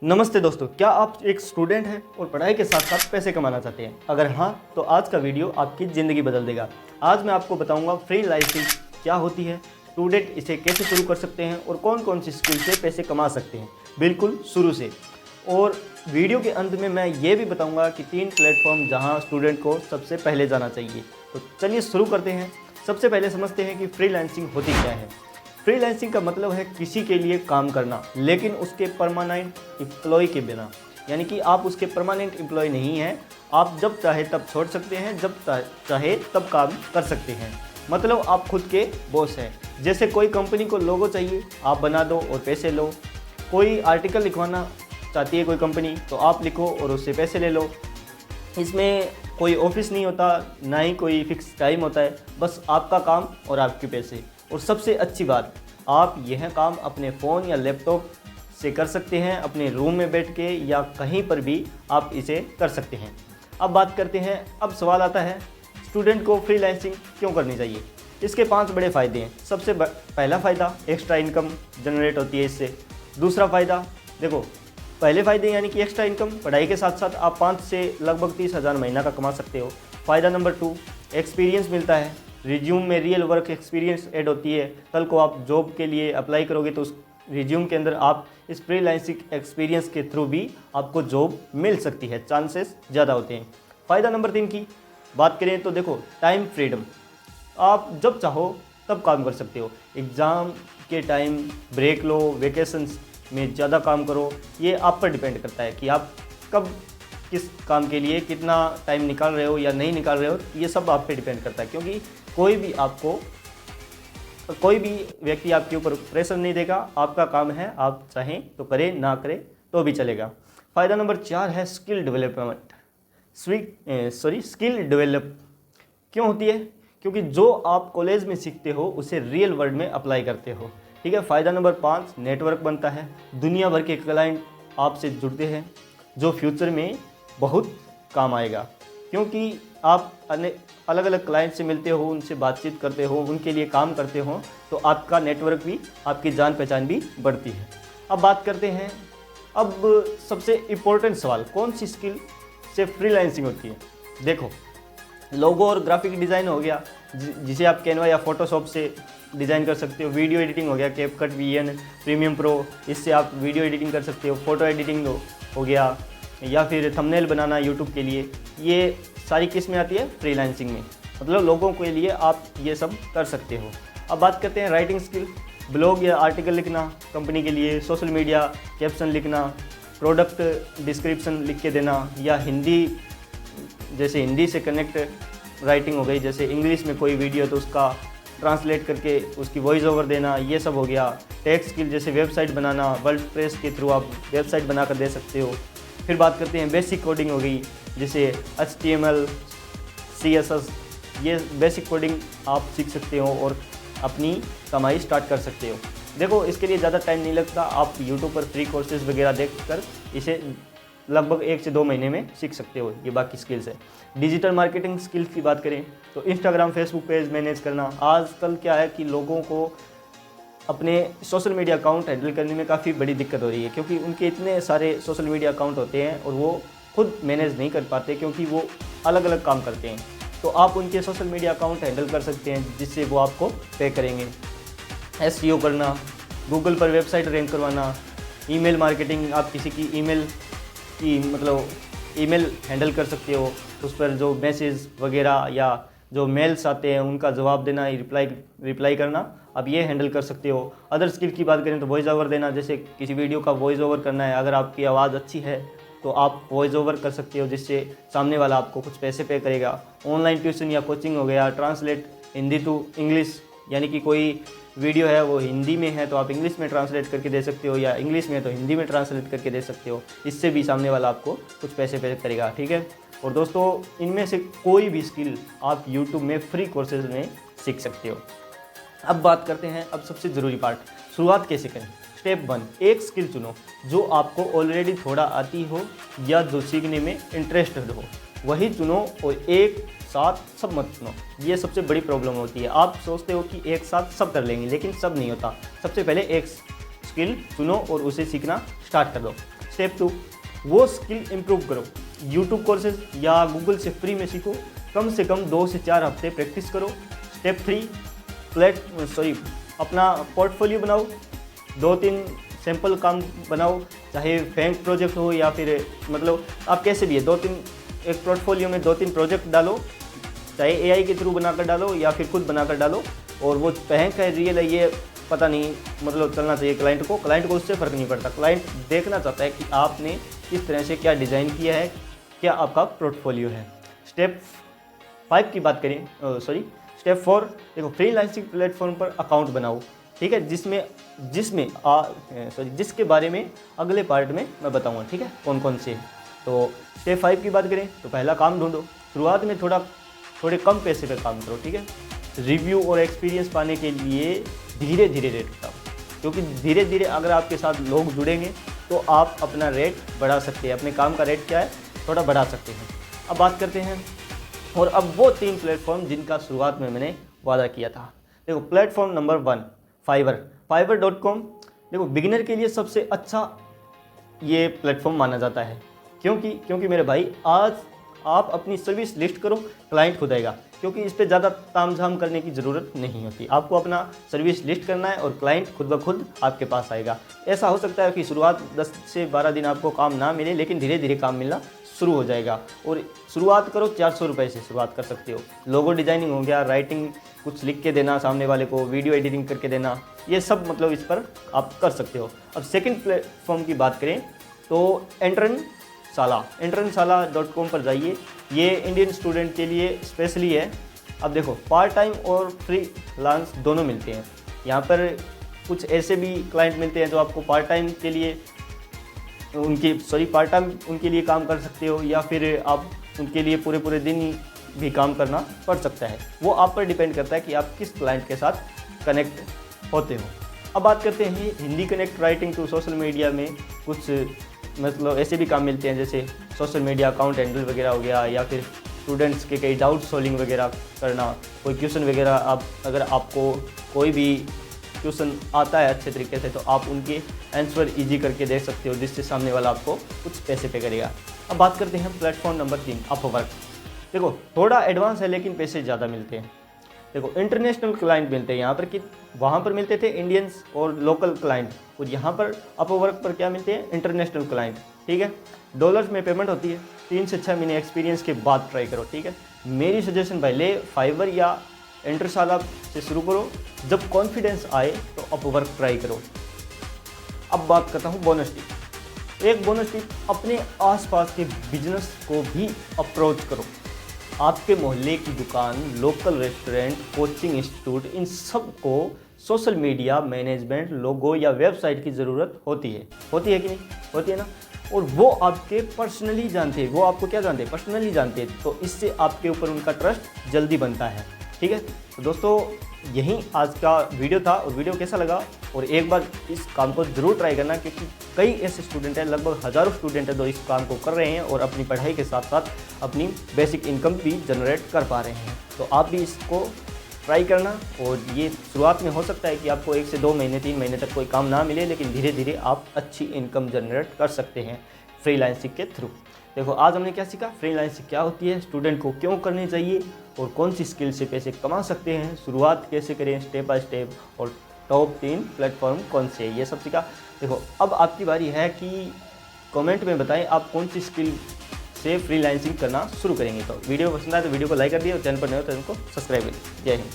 नमस्ते दोस्तों, क्या आप एक स्टूडेंट हैं और पढ़ाई के साथ साथ पैसे कमाना चाहते हैं? अगर हाँ, तो आज का वीडियो आपकी ज़िंदगी बदल देगा। आज मैं आपको बताऊंगा फ्रीलांसिंग क्या होती है, स्टूडेंट इसे कैसे शुरू कर सकते हैं और कौन कौन सी स्किल से पैसे कमा सकते हैं, बिल्कुल शुरू से। और वीडियो के अंत में मैं ये भी बताऊँगा कि 3 प्लेटफॉर्म जहाँ स्टूडेंट को सबसे पहले जाना चाहिए। तो चलिए शुरू करते हैं। सबसे पहले समझते हैं कि फ्रीलांसिंग होती क्या है। फ्रीलांसिंग का मतलब है किसी के लिए काम करना, लेकिन उसके परमानेंट एम्प्लॉय के बिना। यानी कि आप उसके परमानेंट एम्प्लॉय नहीं हैं, आप जब चाहे तब छोड़ सकते हैं, जब चाहे तब काम कर सकते हैं। मतलब आप खुद के बॉस हैं। जैसे कोई कंपनी को लोगो चाहिए, आप बना दो और पैसे लो। कोई आर्टिकल लिखवाना चाहती है कोई कंपनी, तो आप लिखो और उससे पैसे ले लो। इसमें कोई ऑफिस नहीं होता, ना ही कोई फिक्स टाइम होता है, बस आपका काम और आपके पैसे। और सबसे अच्छी बात, आप यह काम अपने फ़ोन या लैपटॉप से कर सकते हैं, अपने रूम में बैठ के या कहीं पर भी आप इसे कर सकते हैं। अब बात करते हैं, अब सवाल आता है स्टूडेंट को फ्रीलांसिंग क्यों करनी चाहिए। इसके 5 बड़े फ़ायदे हैं। सबसे पहला फ़ायदा, एक्स्ट्रा इनकम जनरेट होती है इससे। दूसरा फ़ायदा, देखो पहले फ़ायदे यानी कि एक्स्ट्रा इनकम, पढ़ाई के साथ साथ आप 5 से लगभग 30,000 महीना का कमा सकते हो। फ़ायदा नंबर 2, एक्सपीरियंस मिलता है। रिज्यूम में रियल वर्क एक्सपीरियंस ऐड होती है। कल को आप जॉब के लिए अप्लाई करोगे तो उस रिज्यूम के अंदर आप इस फ्रीलांसिंग एक्सपीरियंस के थ्रू भी आपको जॉब मिल सकती है, चांसेस ज़्यादा होते हैं। फ़ायदा नंबर 3 की बात करें तो देखो, टाइम फ्रीडम। आप जब चाहो तब काम कर सकते हो। एग्ज़ाम के टाइम ब्रेक लो, वेकेशंस में ज़्यादा काम करो, ये आप पर डिपेंड करता है कि आप कब किस काम के लिए कितना टाइम निकाल रहे हो या नहीं निकाल रहे हो। ये सब आप पे डिपेंड करता है, क्योंकि कोई भी व्यक्ति आपके ऊपर प्रेशर नहीं देगा। आपका काम है, आप चाहें तो करें, ना करें तो भी चलेगा। फ़ायदा नंबर 4 है स्किल डेवलपमेंट। स्किल डेवलप क्यों होती है? क्योंकि जो आप कॉलेज में सीखते हो उसे रियल वर्ल्ड में अप्लाई करते हो। ठीक है। फ़ायदा नंबर 5, नेटवर्क बनता है। दुनिया भर के क्लाइंट आपसे जुड़ते हैं, जो फ्यूचर में बहुत काम आएगा, क्योंकि आप अलग अलग क्लाइंट से मिलते हो, उनसे बातचीत करते हो, उनके लिए काम करते हो, तो आपका नेटवर्क भी, आपकी जान पहचान भी बढ़ती है। अब बात करते हैं, अब सबसे इम्पोर्टेंट सवाल, कौन सी स्किल से फ्रीलांसिंग होती है। देखो, लोगो और ग्राफिक डिज़ाइन हो गया, जिसे आप कैनवा या फोटोशॉप से डिज़ाइन कर सकते हो। वीडियो एडिटिंग हो गया, कैपकट VN प्रीमियम प्रो, इससे आप वीडियो एडिटिंग कर सकते हो। फोटो एडिटिंग हो गया, या फिर थंबनेल बनाना यूट्यूब के लिए, ये सारी किस में आती है? फ्रीलांसिंग में। मतलब लोगों के लिए आप ये सब कर सकते हो। अब बात करते हैं राइटिंग स्किल। ब्लॉग या आर्टिकल लिखना कंपनी के लिए, सोशल मीडिया कैप्शन लिखना, प्रोडक्ट डिस्क्रिप्शन लिख के देना, या हिंदी, जैसे हिंदी से कनेक्ट राइटिंग हो गई, जैसे इंग्लिश में कोई वीडियो तो उसका ट्रांसलेट करके उसकी वॉइस ओवर देना, ये सब हो गया। टेक्स्ट स्किल, जैसे वेबसाइट बनाना, वर्डप्रेस के थ्रू आप वेबसाइट बना कर दे सकते हो। फिर बात करते हैं बेसिक कोडिंग हो गई, जैसे HTML CSS, ये बेसिक कोडिंग आप सीख सकते हो और अपनी कमाई स्टार्ट कर सकते हो। देखो, इसके लिए ज़्यादा टाइम नहीं लगता, आप यूट्यूब पर फ्री कोर्सेज वगैरह देखकर इसे लगभग 1 से 2 महीने में सीख सकते हो। ये बाकी स्किल्स है। डिजिटल मार्केटिंग स्किल्स की बात करें तो इंस्टाग्राम फेसबुक पेज मैनेज करना। आजकल क्या है कि लोगों को अपने सोशल मीडिया अकाउंट हैंडल करने में काफ़ी बड़ी दिक्कत हो रही है, क्योंकि उनके इतने सारे सोशल मीडिया अकाउंट होते हैं और वो खुद मैनेज नहीं कर पाते, क्योंकि वो अलग अलग काम करते हैं। तो आप उनके सोशल मीडिया अकाउंट हैंडल कर सकते हैं, जिससे वो आपको पे करेंगे। SEO करना, गूगल पर वेबसाइट रैंक करवाना, ईमेल मार्केटिंग, आप किसी की ईमेल हैंडल कर सकते हो, उस पर जो मैसेज वगैरह या जो मेल्स आते हैं उनका जवाब देना, रिप्लाई करना, अब ये हैंडल कर सकते हो। अदर स्किल की बात करें तो वॉइस ओवर देना, जैसे किसी वीडियो का वॉइस ओवर करना है, अगर आपकी आवाज़ अच्छी है तो आप वॉइस ओवर कर सकते हो, जिससे सामने वाला आपको कुछ पैसे पे करेगा। ऑनलाइन ट्यूशन या कोचिंग हो गया। ट्रांसलेट हिंदी टू इंग्लिश, यानी कि कोई वीडियो है वो हिंदी में है तो आप इंग्लिश में ट्रांसलेट करके दे सकते हो, या इंग्लिश में तो हिंदी में ट्रांसलेट करके दे सकते हो। इससे भी सामने वाला आपको कुछ पैसे पे करेगा। ठीक है। और दोस्तों, इनमें से कोई भी स्किल आप यूट्यूब में फ्री कोर्सेज में सीख सकते हो। अब बात करते हैं, अब सबसे ज़रूरी पार्ट, शुरुआत कैसे करें। स्टेप 1, एक स्किल चुनो जो आपको ऑलरेडी थोड़ा आती हो या जो सीखने में इंटरेस्टेड हो, वही चुनो, और एक साथ सब मत चुनो। ये सबसे बड़ी प्रॉब्लम होती है। आप सोचते हो कि एक साथ सब कर लेंगे, लेकिन सब नहीं होता। सबसे पहले एक स्किल चुनो और उसे सीखना स्टार्ट कर दो। स्टेप 2, वो स्किल इम्प्रूव करो। यूट्यूब कोर्सेज या गूगल से फ्री में सीखो, कम से कम 2 से 4 हफ्ते प्रैक्टिस करो। स्टेप 3, अपना पोर्टफोलियो बनाओ, 2-3 सैम्पल काम बनाओ, चाहे बैंक प्रोजेक्ट हो या फिर मतलब आप कैसे भी है, 2-3 एक पोर्टफोलियो में 2-3 प्रोजेक्ट डालो, चाहे एआई के थ्रू बनाकर डालो या फिर खुद बनाकर डालो। और वो बैंक है रियल है ये पता नहीं, मतलब चलना चाहिए क्लाइंट को उससे फ़र्क नहीं पड़ता। क्लाइंट देखना चाहता है कि आपने किस तरह से क्या डिज़ाइन किया है, क्या आपका पोर्टफोलियो है। स्टेप 5 की बात करें, स्टेप 4, देखो फ्रीलांसिंग प्लेटफॉर्म पर अकाउंट बनाओ, ठीक है, जिसके बारे में अगले पार्ट में मैं बताऊंगा, ठीक है, कौन कौन से। तो स्टेप 5 की बात करें तो पहला काम ढूंढो, शुरुआत में थोड़े कम पैसे पे काम करो, ठीक है। रिव्यू और एक्सपीरियंस पाने के लिए धीरे धीरे रेट बढ़ाओ, क्योंकि धीरे धीरे अगर आपके साथ लोग जुड़ेंगे तो आप अपना रेट बढ़ा सकते हैं, अपने काम का रेट क्या है थोड़ा बढ़ा सकते हैं। अब बात करते हैं और अब वो 3 प्लेटफॉर्म जिनका शुरुआत में मैंने वादा किया था। देखो प्लेटफॉर्म नंबर 1 fiverr.com। देखो बिगिनर के लिए सबसे अच्छा ये प्लेटफॉर्म माना जाता है, क्योंकि मेरे भाई आज आप अपनी सर्विस लिस्ट करो, क्लाइंट खुद आएगा, क्योंकि इस पर ज़्यादा तामझाम करने की ज़रूरत नहीं होती। आपको अपना सर्विस लिस्ट करना है और क्लाइंट खुद ब खुद आपके पास आएगा। ऐसा हो सकता है कि शुरुआत 10 से 12 दिन आपको काम ना मिले, लेकिन धीरे धीरे काम मिलना शुरू हो जाएगा। और शुरुआत करो 400 रुपये से शुरुआत कर सकते हो। लोगो डिज़ाइनिंग हो गया, राइटिंग कुछ लिख के देना सामने वाले को, वीडियो एडिटिंग करके देना, ये सब मतलब इस पर आप कर सकते हो। अब सेकंड प्लेटफॉर्म की बात करें तो एंट्रेंसाला.com पर जाइए, ये इंडियन स्टूडेंट के लिए स्पेशली है। अब देखो पार्ट टाइम और फ्रीलांस दोनों मिलते हैं यहाँ पर। कुछ ऐसे भी क्लाइंट मिलते हैं जो आपको पार्ट टाइम उनके लिए काम कर सकते हो, या फिर आप उनके लिए पूरे दिन भी काम करना पड़ सकता है। वो आप पर डिपेंड करता है कि आप किस क्लाइंट के साथ कनेक्ट होते हो। अब बात करते हैं Hindi connect writing to social media में कुछ मतलब ऐसे भी काम मिलते हैं, जैसे सोशल मीडिया अकाउंट हैंडल वगैरह हो गया, या फिर स्टूडेंट्स के कई डाउट सॉल्विंग वगैरह करना, कोई क्वेश्चन वगैरह अगर आपको कोई भी क्वेश्चन आता है अच्छे तरीके से तो आप उनके आंसर इजी करके दे सकते हो, जिससे सामने वाला आपको कुछ पैसे पे करेगा। अब बात करते हैं प्लेटफॉर्म नंबर 3 अपवर्क। देखो थोड़ा एडवांस है लेकिन पैसे ज़्यादा मिलते हैं। देखो इंटरनेशनल क्लाइंट मिलते हैं यहाँ पर, कि वहाँ पर मिलते थे इंडियंस और लोकल क्लाइंट, और यहाँ पर अपवर्क पर क्या मिलते हैं इंटरनेशनल क्लाइंट, ठीक है। डॉलर्स में पेमेंट होती है। 3 से 6 महीने एक्सपीरियंस के बाद ट्राई करो, ठीक है। मेरी सजेशन पहले फाइवर या एंट्रेसाला से शुरू करो, जब कॉन्फिडेंस आए तो अपवर्क ट्राई करो। अब बात करता हूँ बोनस टिप। एक बोनस टिप, अपने आसपास के बिजनेस को भी अप्रोच करो। आपके मोहल्ले की दुकान, लोकल रेस्टोरेंट, कोचिंग इंस्टीट्यूट, इन सब को सोशल मीडिया मैनेजमेंट, लोगो या वेबसाइट की ज़रूरत होती है कि नहीं होती है ना। और वो आपके पर्सनली जानते हैं, वो आपको क्या जानते हैं पर्सनली जानते हैं, तो इससे आपके ऊपर उनका ट्रस्ट जल्दी बनता है, ठीक है। तो दोस्तों यही आज का वीडियो था, और वीडियो कैसा लगा और एक बार इस काम को ज़रूर ट्राई करना, क्योंकि कई ऐसे स्टूडेंट हैं, लगभग हज़ारों स्टूडेंट हैं जो इस काम को कर रहे हैं और अपनी पढ़ाई के साथ साथ अपनी बेसिक इनकम भी जनरेट कर पा रहे हैं। तो आप भी इसको ट्राई करना, और ये शुरुआत में हो सकता है कि आपको 1 से 2 महीने 3 महीने तक कोई काम ना मिले, लेकिन धीरे धीरे आप अच्छी इनकम जनरेट कर सकते हैं फ्रीलांसिंग के थ्रू। देखो आज हमने क्या सीखा, फ्रीलांसिंग क्या होती है, स्टूडेंट को क्यों करनी चाहिए, और कौन सी स्किल से पैसे कमा सकते हैं, शुरुआत कैसे करें स्टेप बाय स्टेप, और टॉप 3 प्लेटफॉर्म कौन से, ये सब सीखा। देखो अब आपकी बारी है कि कमेंट में बताएं आप कौन सी स्किल से फ्रीलांसिंग करना शुरू करेंगे। तो वीडियो पसंद आए तो वीडियो को लाइक कर दिए, और चैनल पर नए हो तो चैनल को सब्सक्राइब करिए। जय हिंद।